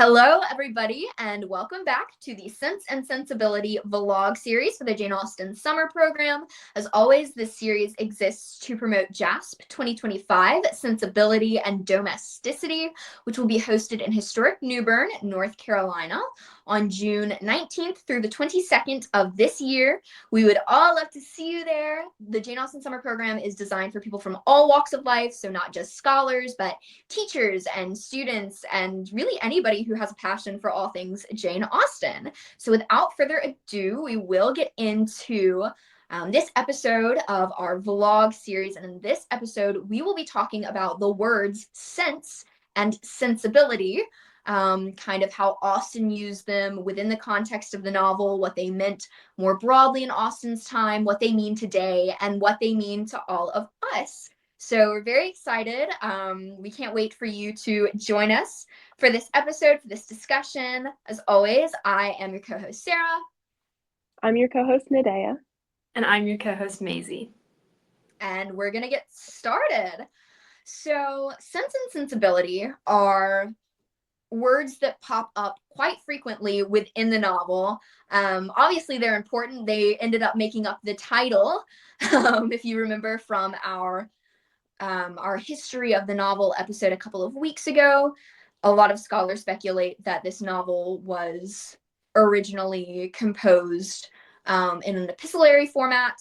Hello, everybody, and welcome back to the Sense and Sensibility vlog series for the Jane Austen summer program. As always, this series exists to promote JASP 2025 Sensibility and Domesticity, which will be hosted in historic New Bern, North Carolina on June 19th through the 22nd of this year. We would all love to see you there. The Jane Austen summer program is designed for people from all walks of life, so not just scholars, but teachers and students and really anybody who has a passion for all things Jane Austen. So without further ado, we will get into this episode of our vlog series. And in this episode, we will be talking about the words sense and sensibility, kind of how Austen used them within the context of the novel, what they meant more broadly in Austen's time, what they mean today, and what they mean to all of us. So we're very excited. We can't wait for you to join us for this episode, for this discussion. As always, I am your co-host, Sarah. I'm your co-host, Nadea. And I'm your co-host, Maizie. And we're going to get started. So sense and sensibility are words that pop up quite frequently within the novel. Obviously, they're important. They ended up making up the title, if you remember from our history of the novel episode a couple of weeks ago. A lot of scholars speculate that this novel was originally composed in an epistolary format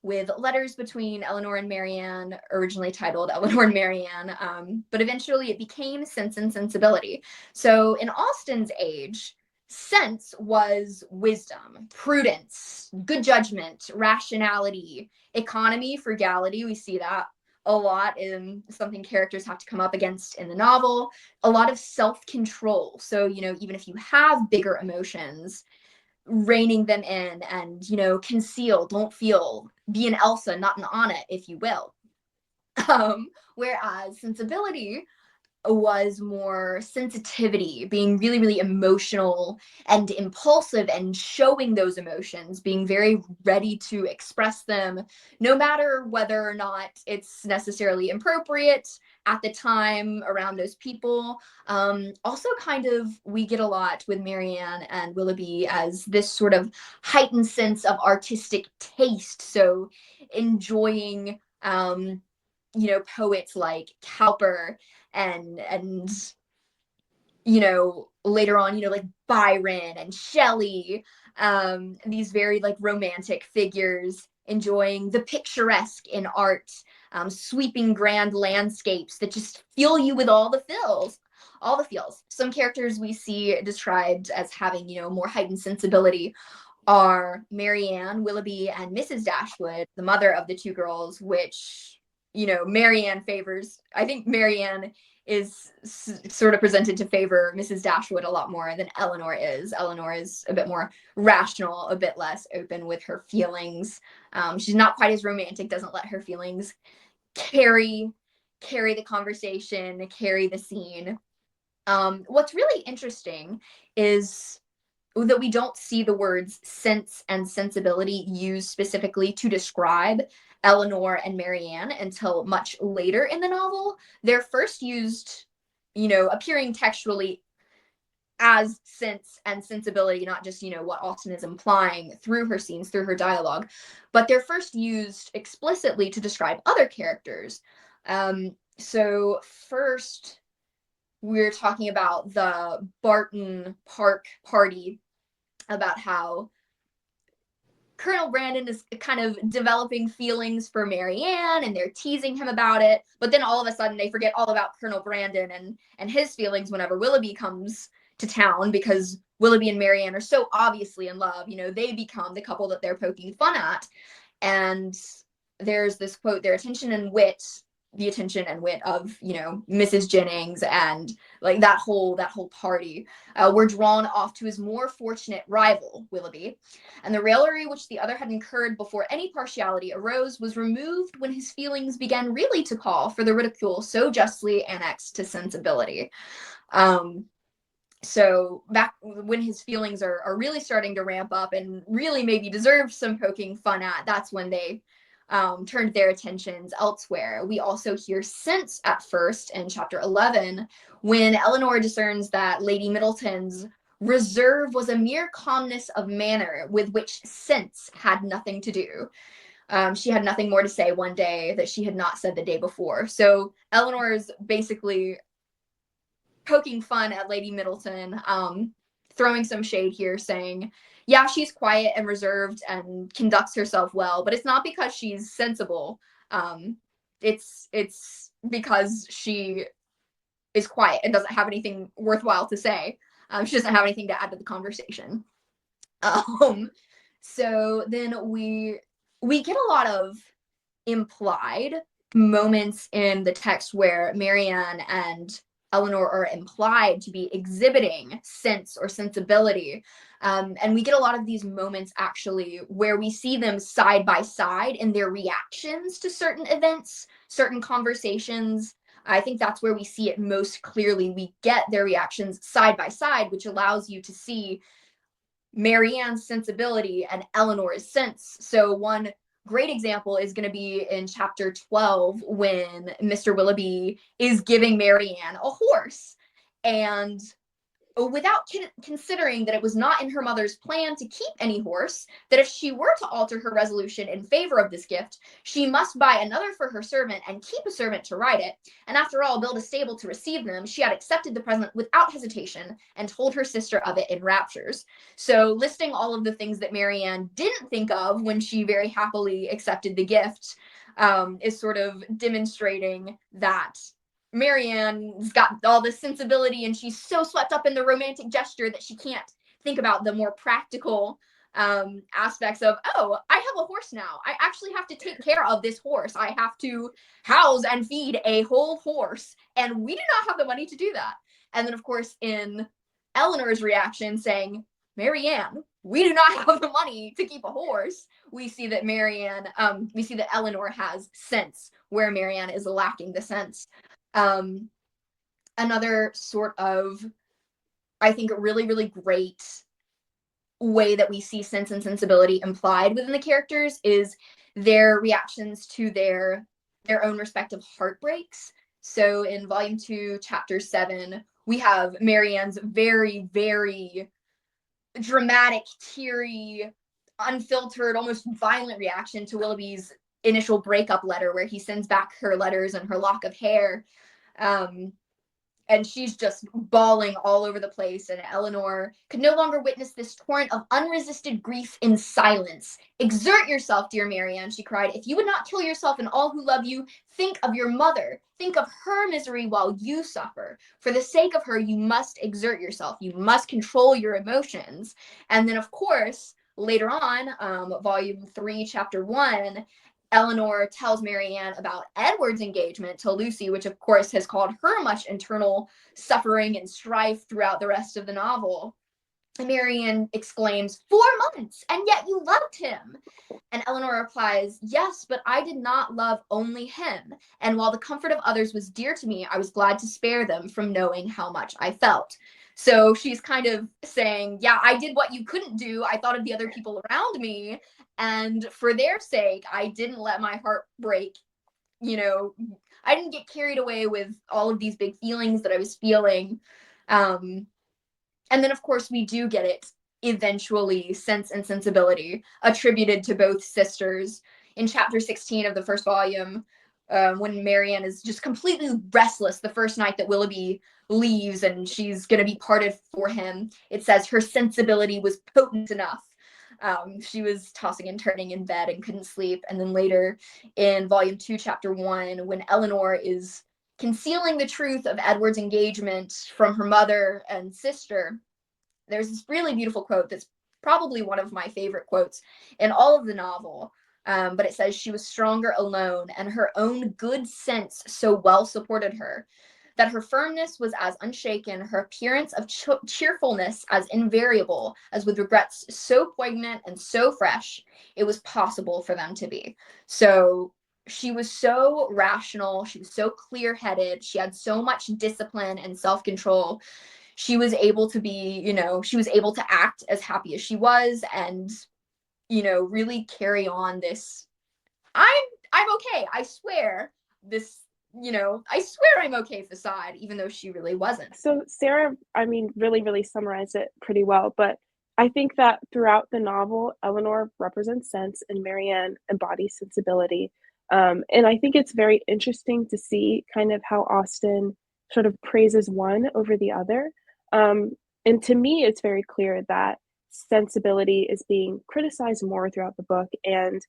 with letters between Eleanor and Marianne, originally titled Eleanor and Marianne, but eventually it became Sense and Sensibility. So in Austen's age, sense was wisdom, prudence, good judgment, rationality, economy, frugality. We see that a lot in something characters have to come up against in the novel. A lot of self-control. So, even if you have bigger emotions, reining them in and, conceal, don't feel, be an Elsa, not an Anna, if you will. Whereas sensibility was more sensitivity, being really, really emotional and impulsive and showing those emotions, being very ready to express them, no matter whether or not it's necessarily appropriate at the time around those people. Also, kind of, we get a lot with Marianne and Willoughby as this sort of heightened sense of artistic taste. So enjoying, poets like Cowper and later on, like Byron and Shelley, these very like romantic figures, enjoying the picturesque in art, sweeping grand landscapes that just fill you with all the feels. Some characters we see described as having, more heightened sensibility are Marianne, Willoughby, and Mrs. Dashwood, the mother of the two girls, which, Marianne favors. I think Marianne is sort of presented to favor Mrs. Dashwood a lot more than Eleanor is. Eleanor is a bit more rational, a bit less open with her feelings. She's not quite as romantic, doesn't let her feelings carry the conversation, carry the scene. What's really interesting is that we don't see the words sense and sensibility used specifically to describe Eleanor and Marianne until much later in the novel. They're first used, appearing textually as sense and sensibility, not just, what Austen is implying through her scenes, through her dialogue, but they're first used explicitly to describe other characters. So first, we're talking about the Barton Park party, about how Colonel Brandon is kind of developing feelings for Marianne and they're teasing him about it. But then all of a sudden they forget all about Colonel Brandon and his feelings whenever Willoughby comes to town, because Willoughby and Marianne are so obviously in love. They become the couple that they're poking fun at. And there's this quote, the attention and wit of, Mrs. Jennings and like that whole party were drawn off to his more fortunate rival, Willoughby. And the raillery which the other had incurred before any partiality arose was removed when his feelings began really to call for the ridicule so justly annexed to sensibility. So back when his feelings are really starting to ramp up and really maybe deserve some poking fun at, that's when they turned their attentions elsewhere. We also hear sense at first in chapter 11 when Eleanor discerns that Lady Middleton's reserve was a mere calmness of manner with which sense had nothing to do. She had nothing more to say one day that she had not said the day before. So Eleanor is basically poking fun at Lady Middleton, throwing some shade here, saying, yeah, she's quiet and reserved and conducts herself well, but it's not because she's sensible. It's because she is quiet and doesn't have anything worthwhile to say. She doesn't have anything to add to the conversation. So then we get a lot of implied moments in the text where Marianne and Eleanor are implied to be exhibiting sense or sensibility. And we get a lot of these moments actually where we see them side by side in their reactions to certain events, certain conversations. I think that's where we see it most clearly. We get their reactions side by side, which allows you to see Marianne's sensibility and Eleanor's sense. So one great example is going to be in chapter 12 when Mr. Willoughby is giving Marianne a horse. And without considering that it was not in her mother's plan to keep any horse, that if she were to alter her resolution in favor of this gift, she must buy another for her servant and keep a servant to ride it, and after all, build a stable to receive them. She had accepted the present without hesitation and told her sister of it in raptures. So listing all of the things that Marianne didn't think of when she very happily accepted the gift is sort of demonstrating that Marianne's got all this sensibility and she's so swept up in the romantic gesture that she can't think about the more practical aspects of, oh, I have a horse now. I actually have to take care of this horse. I have to house and feed a whole horse. And we do not have the money to do that. And then, of course, in Eleanor's reaction saying, Marianne, we do not have the money to keep a horse. We see that we see that Eleanor has sense where Marianne is lacking the sense. Another sort of, I think, really, really great way that we see sense and sensibility implied within the characters is their reactions to their own respective heartbreaks. So in volume 2, chapter 7, we have Marianne's very, very dramatic, teary, unfiltered, almost violent reaction to Willoughby's initial breakup letter, where he sends back her letters and her lock of hair. And she's just bawling all over the place, and Eleanor could no longer witness this torrent of unresisted grief in silence. Exert yourself, dear Marianne, she cried. If you would not kill yourself and all who love you, think of your mother. Think of her misery while you suffer. For the sake of her, you must exert yourself. You must control your emotions. And then, of course, later on, volume 3, chapter 1, Eleanor tells Marianne about Edward's engagement to Lucy, which of course has caused her much internal suffering and strife throughout the rest of the novel. And Marianne exclaims, 4 months, and yet you loved him. And Eleanor replies, yes, but I did not love only him. And while the comfort of others was dear to me, I was glad to spare them from knowing how much I felt. So she's kind of saying, yeah, I did what you couldn't do. I thought of the other people around me. And for their sake, I didn't let my heart break. I didn't get carried away with all of these big feelings that I was feeling. And then, of course, we do get it eventually, Sense and Sensibility, attributed to both sisters in chapter 16 of the first volume, when Marianne is just completely restless the first night that Willoughby leaves and she's going to be parted for him. It says her sensibility was potent enough. She was tossing and turning in bed and couldn't sleep. And then later in volume 2, chapter 1, when Eleanor is concealing the truth of Edward's engagement from her mother and sister, there's this really beautiful quote that's probably one of my favorite quotes in all of the novel. But it says, she was stronger alone, and her own good sense so well supported her, that her firmness was as unshaken, her appearance of cheerfulness as invariable, as with regrets so poignant and so fresh, it was possible for them to be. So she was so rational, she was so clear-headed, she had so much discipline and self-control. She was able to be, she was able to act as happy as she was and, really carry on this I'm okay. I swear this, I swear I'm okay facade, even though she really wasn't. So Sarah, I mean, really, really summarized it pretty well. But I think that throughout the novel, Eleanor represents sense and Marianne embodies sensibility. And I think it's very interesting to see kind of how Austen sort of praises one over the other. Um, and to me, it's very clear that sensibility is being criticized more throughout the book, and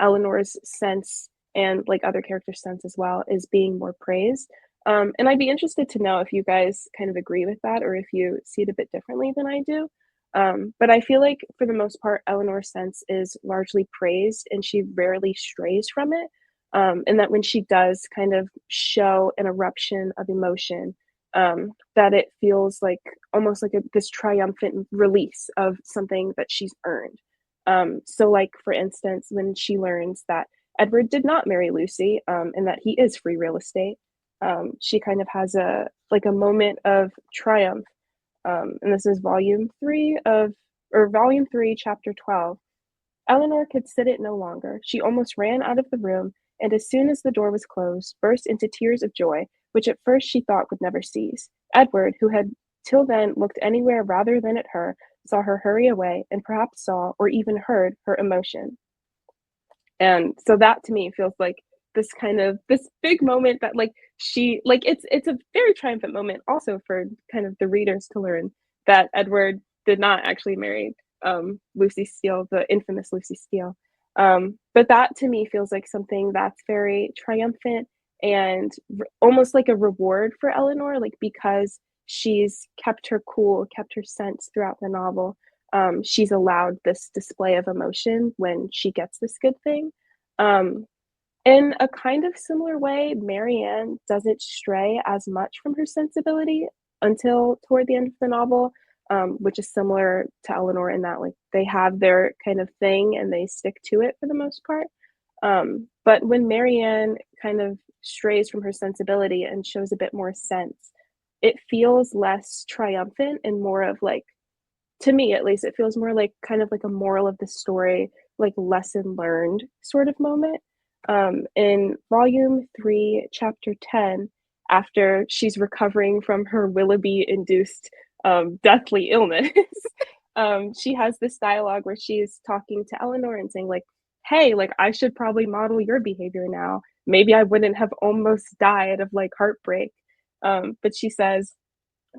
Eleanor's sense and like other characters' sense as well is being more praised. And I'd be interested to know if you guys kind of agree with that or if you see it a bit differently than I do. But I feel like for the most part, Eleanor's sense is largely praised and she rarely strays from it. And that when she does kind of show an eruption of emotion, that it feels like almost like this triumphant release of something that she's earned. So, like, for instance, when she learns that Edward did not marry Lucy, and that he is free real estate, she kind of has a moment of triumph. And this is volume 3, chapter 12. Eleanor could sit it no longer. She almost ran out of the room, and as soon as the door was closed, burst into tears of joy, which at first she thought would never cease. Edward, who had till then looked anywhere rather than at her, saw her hurry away, and perhaps saw or even heard her emotion. And so that to me feels like this big moment that like she like it's a very triumphant moment also for kind of the readers to learn that Edward did not actually marry Lucy Steele, the infamous Lucy Steele. But that to me feels like something that's very triumphant and almost like a reward for Eleanor, like because she's kept her cool, kept her sense throughout the novel. She's allowed this display of emotion when she gets this good thing. Um, in a kind of similar way, Marianne doesn't stray as much from her sensibility until toward the end of the novel, which is similar to Eleanor in that like they have their kind of thing and they stick to it for the most part. But when Marianne kind of strays from her sensibility and shows a bit more sense, it feels less triumphant and more of like, to me at least, it feels more like kind of like a moral of the story, like lesson learned sort of moment. In volume 3, chapter 10, after she's recovering from her Willoughby induced deathly illness, she has this dialogue where she's talking to Eleanor and saying, like, hey, like, I should probably model your behavior now. Maybe I wouldn't have almost died of like heartbreak. But she says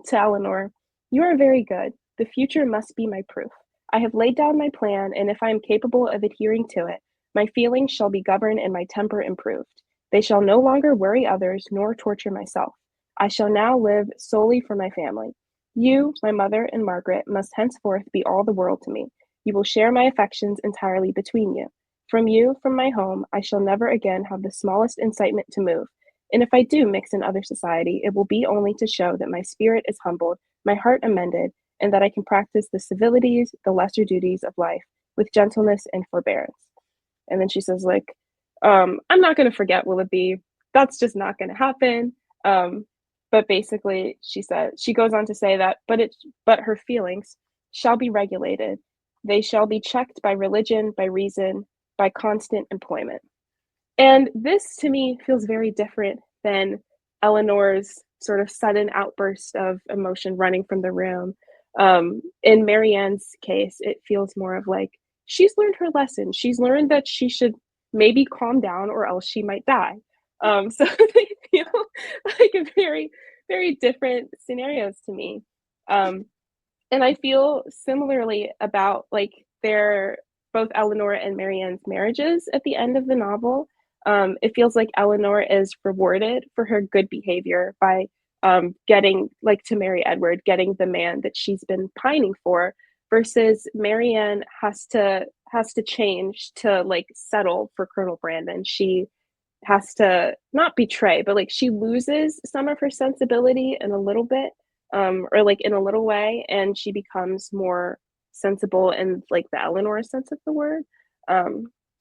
to Eleanor, you are very good. The future must be my proof. I have laid down my plan, and if I am capable of adhering to it, my feelings shall be governed and my temper improved. They shall no longer worry others nor torture myself. I shall now live solely for my family. You, my mother, and Margaret must henceforth be all the world to me. You will share my affections entirely between you. From my home, I shall never again have the smallest incitement to move. And if I do mix in other society, it will be only to show that my spirit is humbled, my heart amended, and that I can practice the civilities, the lesser duties of life with gentleness and forbearance. And then she says, like, I'm not going to forget Willoughby. That's just not going to happen. But basically, she goes on to say that, but her feelings shall be regulated. They shall be checked by religion, by reason, by constant employment. And this to me feels very different than Eleanor's sort of sudden outburst of emotion running from the room. In Marianne's case, it feels more of like she's learned her lesson. She's learned that she should maybe calm down or else she might die. So they feel like a very, very different scenarios to me. And I feel similarly about like their both Eleanor and Marianne's marriages at the end of the novel. It feels like Eleanor is rewarded for her good behavior by getting like to marry Edward, getting the man that she's been pining for, versus Marianne has to change to like settle for Colonel Brandon. She has to not betray, but like she loses some of her sensibility in a little bit, or like in a little way, and she becomes more sensible in like the Eleanor sense of the word.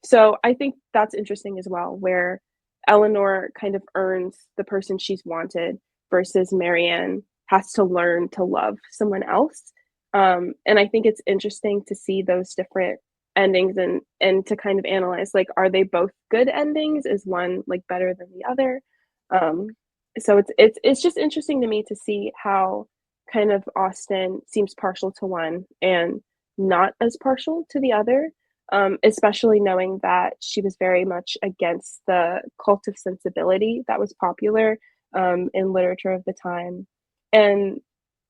So I think that's interesting as well, where Eleanor kind of earns the person she's wanted versus Marianne has to learn to love someone else. And I think it's interesting to see those different endings and to kind of analyze, like, are they both good endings? Is one like better than the other? Um, so it's just interesting to me to see how kind of Austen seems partial to one and not as partial to the other, especially knowing that she was very much against the cult of sensibility that was popular in literature of the time. And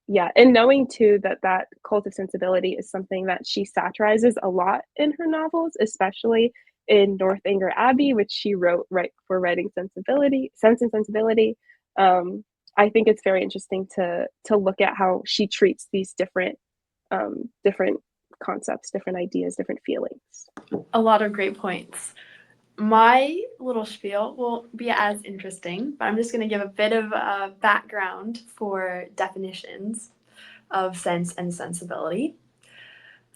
yeah, and knowing too that that cult of sensibility is something that she satirizes a lot in her novels, especially in Northanger Abbey, which she wrote right before writing Sense and Sensibility. I think it's very interesting to look at how she treats these different concepts, different ideas, different feelings. A lot of great points. My little spiel won't be as interesting, but I'm just going to give a bit of background for definitions of sense and sensibility.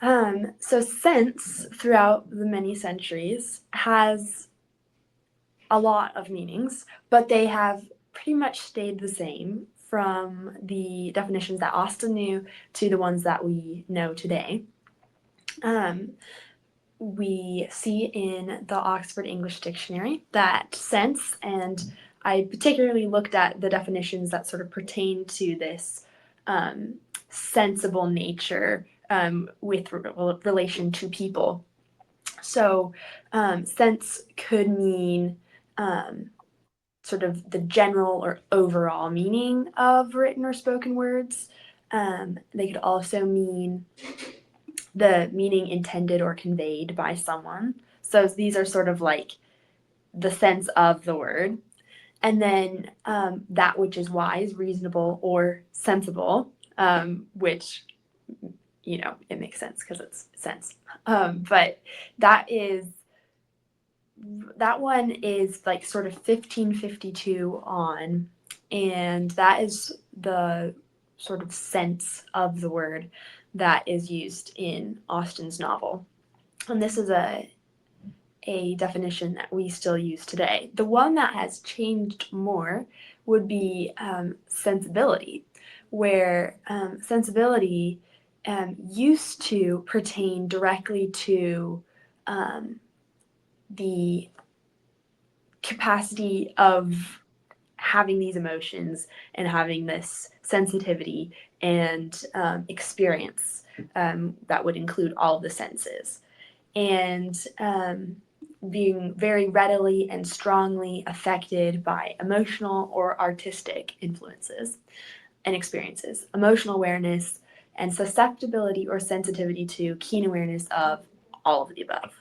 So sense, throughout the many centuries, has a lot of meanings, but they have pretty much stayed the same from the definitions that Austen knew to the ones that we know today. We see in the Oxford English Dictionary that sense, and I particularly looked at the definitions that sort of pertain to this sensible nature with relation to people. So, sense could mean sort of the general or overall meaning of written or spoken words. They could also mean the meaning intended or conveyed by someone. So these are sort of like the sense of the word. And then that which is wise, reasonable, or sensible, which, it makes sense because it's sense. But that is that one is like sort of 1552 on, and that is the sort of sense of the word that is used in Austen's novel. And this is a definition that we still use today. The one that has changed more would be sensibility, where sensibility used to pertain directly to the capacity of having these emotions and having this sensitivity and experience that would include all of the senses. And being very readily and strongly affected by emotional or artistic influences and experiences, emotional awareness, and susceptibility or sensitivity to keen awareness of all of the above.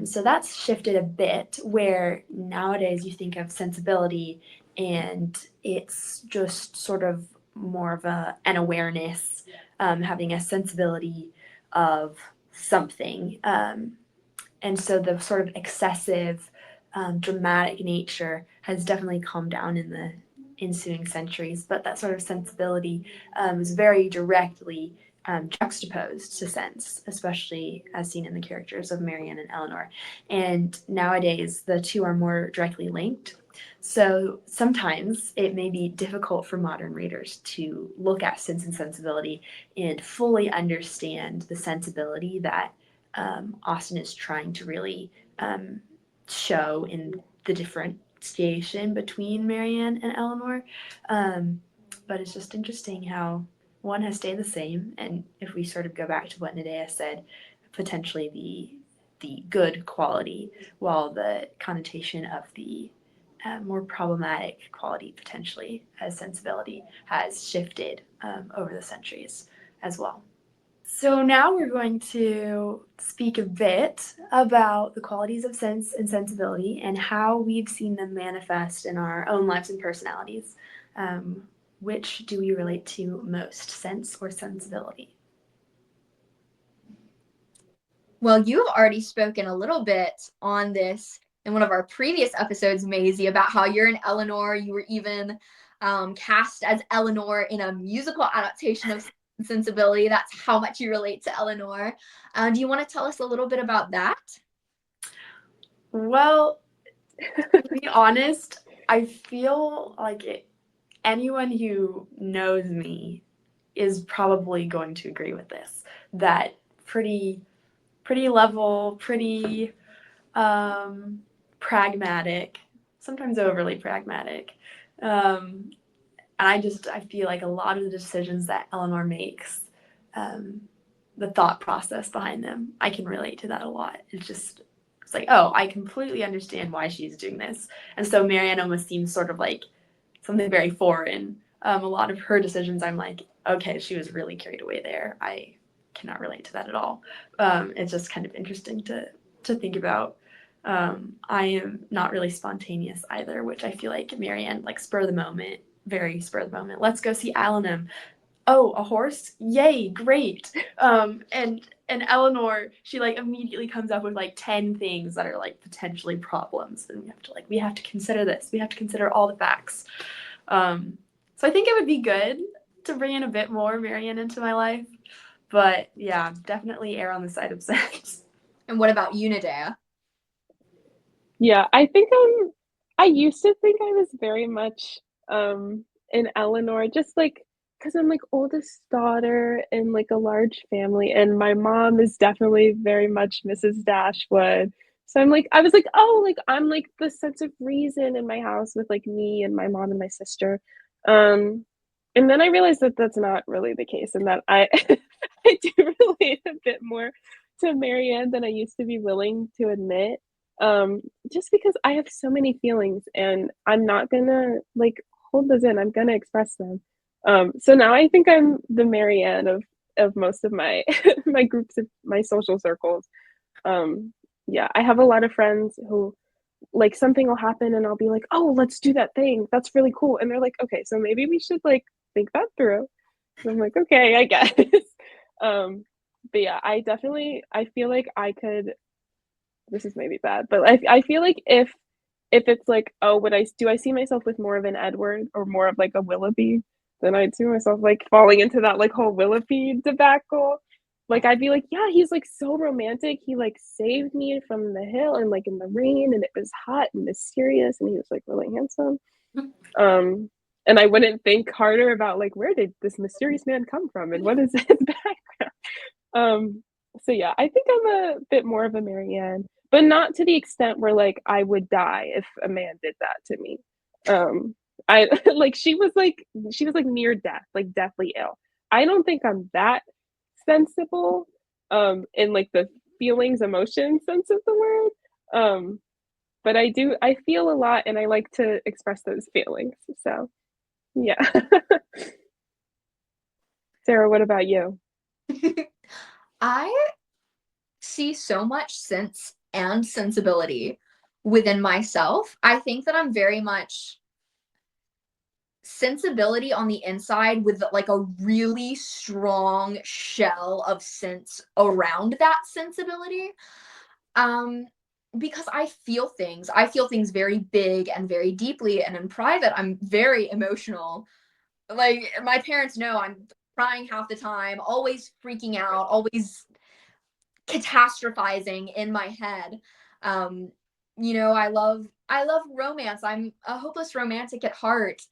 So that's shifted a bit, where nowadays you think of sensibility and it's just sort of more of an awareness, having a sensibility of something. And so the sort of excessive, dramatic nature has definitely calmed down in the ensuing centuries, but that sort of sensibility is very directly juxtaposed to sense, especially as seen in the characters of Marianne and Eleanor. And nowadays, the two are more directly linked. So sometimes it may be difficult for modern readers to look at Sense and Sensibility and fully understand the sensibility that Austen is trying to really show in the differentiation between Marianne and Eleanor. But it's just interesting how one has stayed the same, and if we sort of go back to what Nadea said, potentially the good quality, while the connotation of the more problematic quality, potentially as sensibility, has shifted over the centuries as well. So now we're going to speak a bit about the qualities of sense and sensibility and how we've seen them manifest in our own lives and personalities. Which do we relate to most, sense or sensibility? Well, you have already spoken a little bit on this in one of our previous episodes, Maisie, about how you're an Eleanor. You were even cast as Eleanor in a musical adaptation of Sensibility. That's how much you relate to Eleanor. Do you want to tell us a little bit about that? Well, to be honest, I feel like anyone who knows me is probably going to agree with this, that pretty pretty level, pretty pragmatic, sometimes overly pragmatic. And I feel like a lot of the decisions that Eleanor makes, the thought process behind them, I can relate to that a lot. It's like, oh, I completely understand why she's doing this. And so Marianne almost seems sort of like something very foreign. A lot of her decisions, I'm like, okay, she was really carried away there. I cannot relate to that at all. It's just kind of interesting to think about. I am not really spontaneous either, which I feel like Marianne, like spur of the moment, very spur of the moment. Let's go see Alanum. Oh, a horse? Yay, great. And Eleanor, she like immediately comes up with like 10 things that are like potentially problems. And we have to consider this. We have to consider all the facts. So I think it would be good to bring in a bit more Marianne into my life. But yeah, definitely err on the side of sense. And what about you, Nadea? Yeah, I think I used to think I was very much in Eleanor, just like because I'm like oldest daughter in like a large family, and my mom is definitely very much Mrs. Dashwood. So I'm like, I was like, oh, like I'm like the sense of reason in my house with like me and my mom and my sister. Um, and then I realized that that's not really the case, and that I I do relate a bit more to Marianne than I used to be willing to admit. Um, just because I have so many feelings and I'm not gonna like hold those in. I'm gonna express them. So now I think I'm the Marianne of most of my my groups of my social circles. Um, yeah, I have a lot of friends who like something will happen and I'll be like, "Oh, let's do that thing. That's really cool." And they're like, "Okay, so maybe we should like think that through." So I'm like, "Okay, I guess." um, but yeah, I feel like I could this is maybe bad, but I feel like if it's like, oh, would I do I see myself with more of an Edward or more of like a Willoughby, then I'd see myself like falling into that like whole Willoughby debacle. Like I'd be like, yeah, he's like so romantic. He like saved me from the hill and like in the rain and it was hot and mysterious and he was like really handsome. Um and I wouldn't think harder about like where did this mysterious man come from and what is his background. So yeah, I think I'm a bit more of a Marianne, but not to the extent where like I would die if a man did that to me. I like she was like near death, like deathly ill. I don't think I'm that sensible in like the feelings, emotion sense of the word. But I feel a lot and I like to express those feelings. So yeah. Sarah, what about you? I see so much sense and sensibility within myself. I think that I'm very much sensibility on the inside with like a really strong shell of sense around that sensibility. Um, because I feel things very big and very deeply, and in private, I'm very emotional. Like my parents know I'm crying half the time, always freaking out, always catastrophizing in my head. Um, I love romance. I'm a hopeless romantic at heart.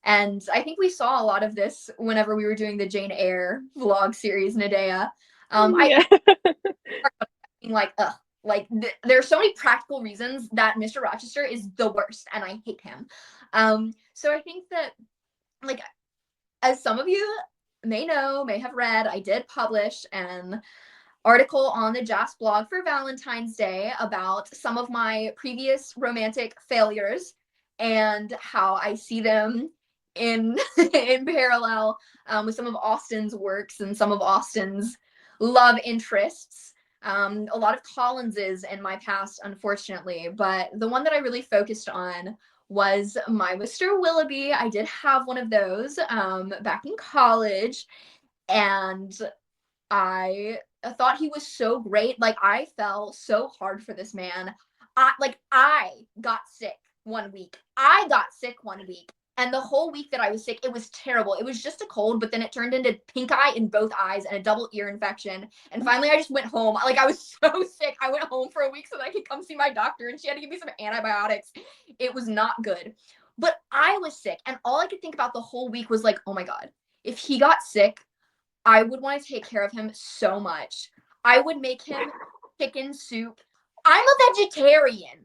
And I think we saw a lot of this whenever we were doing the Jane Eyre vlog series, Nadea. I Yeah. being like, ugh, like there are so many practical reasons that Mr. Rochester is the worst, and I hate him. So I think that, like, as some of you may know, may have read, I did publish an article on the Jazz blog for Valentine's Day about some of my previous romantic failures and how I see them in in parallel with some of Austen's works and some of Austen's love interests. A lot of Collins's in my past, unfortunately, but the one that I really focused on was my Mr. Willoughby. I did have one of those back in college, and I thought he was so great. Like I fell so hard for this man. I got sick one week. I got sick one week. And the whole week that I was sick, it was terrible. It was just a cold, but then it turned into pink eye in both eyes and a double ear infection. And finally I just went home. Like I was so sick. I went home for a week so that I could come see my doctor and she had to give me some antibiotics. It was not good. But I was sick and all I could think about the whole week was like, "Oh my god. If he got sick, I would want to take care of him so much. I would make him chicken soup. I'm a vegetarian.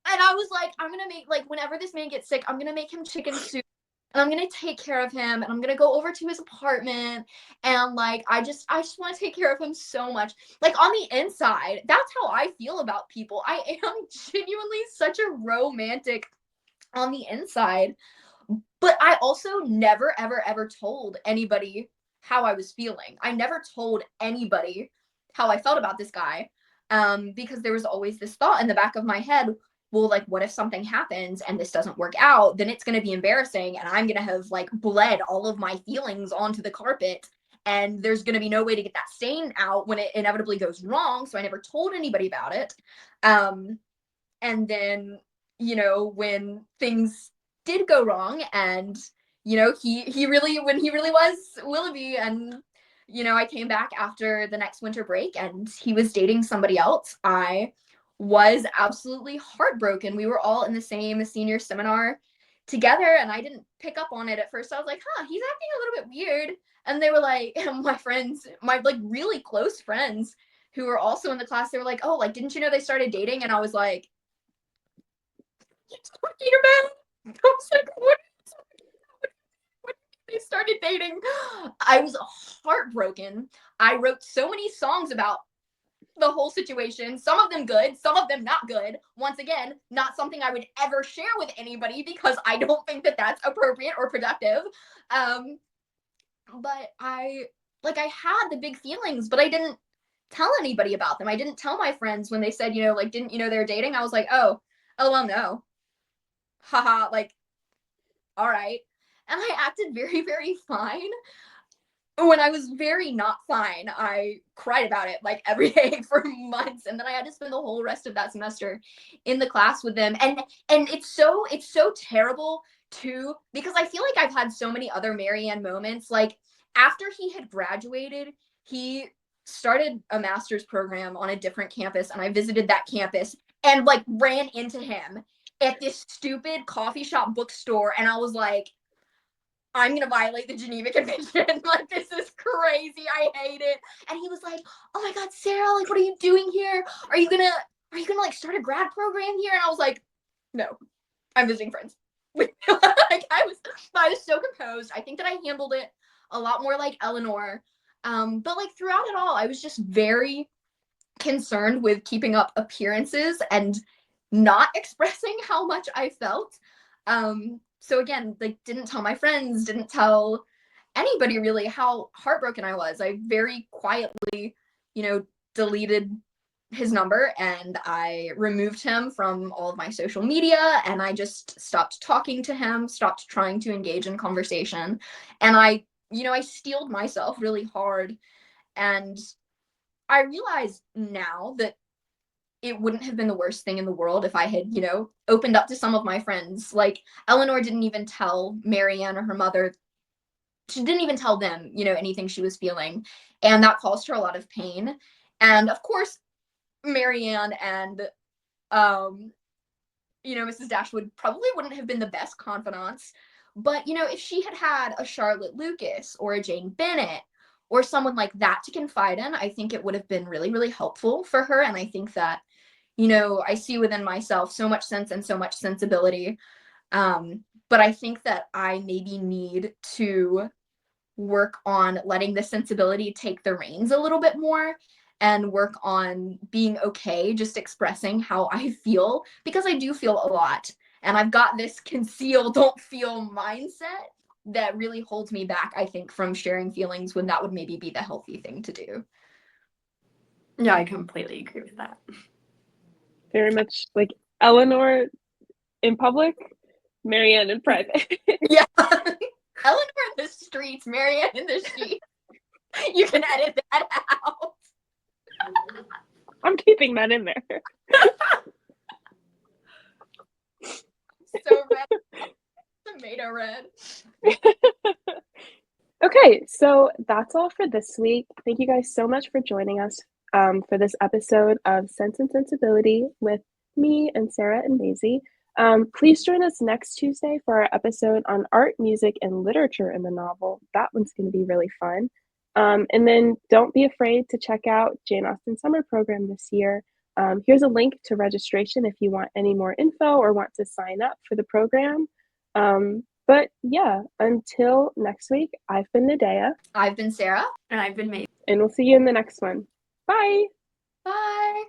And I was like, I'm gonna make, like, whenever this man gets sick, I'm gonna make him chicken soup and I'm gonna take care of him and I'm gonna go over to his apartment and like I just want to take care of him so much. Like on the inside, that's how I feel about people. I am genuinely such a romantic on the inside. But I also never, ever, ever told anybody how I was feeling. I never told anybody how I felt about this guy, because there was always this thought in the back of my head, well, like, what if something happens and this doesn't work out? Then it's going to be embarrassing and I'm going to have like bled all of my feelings onto the carpet. And there's going to be no way to get that stain out when it inevitably goes wrong. So I never told anybody about it. And then, when things did go wrong and he really when he really was Willoughby and I came back after the next winter break and he was dating somebody else, I was absolutely heartbroken. We were all in the same senior seminar together and I didn't pick up on it at first. I was like, he's acting a little bit weird. And they were like, my friends, my like really close friends who were also in the class, they were like, oh, like, didn't you know they started dating? And I was like, talking about? I was like, what? They started dating. I was heartbroken. I wrote so many songs about the whole situation, some of them good, some of them not good. Once again, not something I would ever share with anybody because I don't think that that's appropriate or productive. But I had the big feelings, but I didn't tell anybody about them. I didn't tell my friends when they said, like, didn't you know they were dating? I was like, oh, well, no. Haha, like, all right. And I acted very, very fine. When I was very not fine, I cried about it like every day for months. And then I had to spend the whole rest of that semester in the class with them. And it's so terrible too, because I feel like I've had so many other Marianne moments. Like after he had graduated, he started a master's program on a different campus, and I visited that campus and like ran into him at this stupid coffee shop bookstore, and I was like, I'm gonna violate the Geneva Convention. Like, this is crazy. I hate it. And he was like, oh my God, Sarah, like, what are you doing here? Are you gonna like start a grad program here? And I was like, no, I'm visiting friends. Like, I was so composed. I think that I handled it a lot more like Eleanor. But like throughout it all, I was just very concerned with keeping up appearances and not expressing how much I felt. So again, like didn't tell my friends, didn't tell anybody really how heartbroken I was. I very quietly, deleted his number and I removed him from all of my social media and I just stopped talking to him, stopped trying to engage in conversation. And I steeled myself really hard. And I realize now that it wouldn't have been the worst thing in the world if I had, opened up to some of my friends. Like Eleanor didn't even tell Marianne or her mother. She didn't even tell them, anything she was feeling. And that caused her a lot of pain. And of course, Marianne and, Mrs. Dashwood probably wouldn't have been the best confidants. But, if she had had a Charlotte Lucas or a Jane Bennett or someone like that to confide in, I think it would have been really, really helpful for her. And I think that, I see within myself so much sense and so much sensibility. But I think that I maybe need to work on letting the sensibility take the reins a little bit more and work on being okay just expressing how I feel, because I do feel a lot. And I've got this conceal, don't feel mindset that really holds me back, I think, from sharing feelings when that would maybe be the healthy thing to do. Yeah, I completely agree with that. Very much like Eleanor in public, Marianne in private. Yeah. Eleanor in the streets, Marianne in the sheets. You can edit that out. I'm keeping that in there. So red. Tomato red. Okay, so that's all for this week. Thank you guys so much for joining us for this episode of Sense and Sensibility with me and Sarah and Maizie. Please join us next Tuesday for our episode on art, music, and literature in the novel. That one's going to be really fun. And then don't be afraid to check out Jane Austen Summer Program this year. Here's a link to registration if you want any more info or want to sign up for the program. But yeah, until next week, I've been Nadea. I've been Sarah. And I've been Maisie. And we'll see you in the next one. Bye. Bye.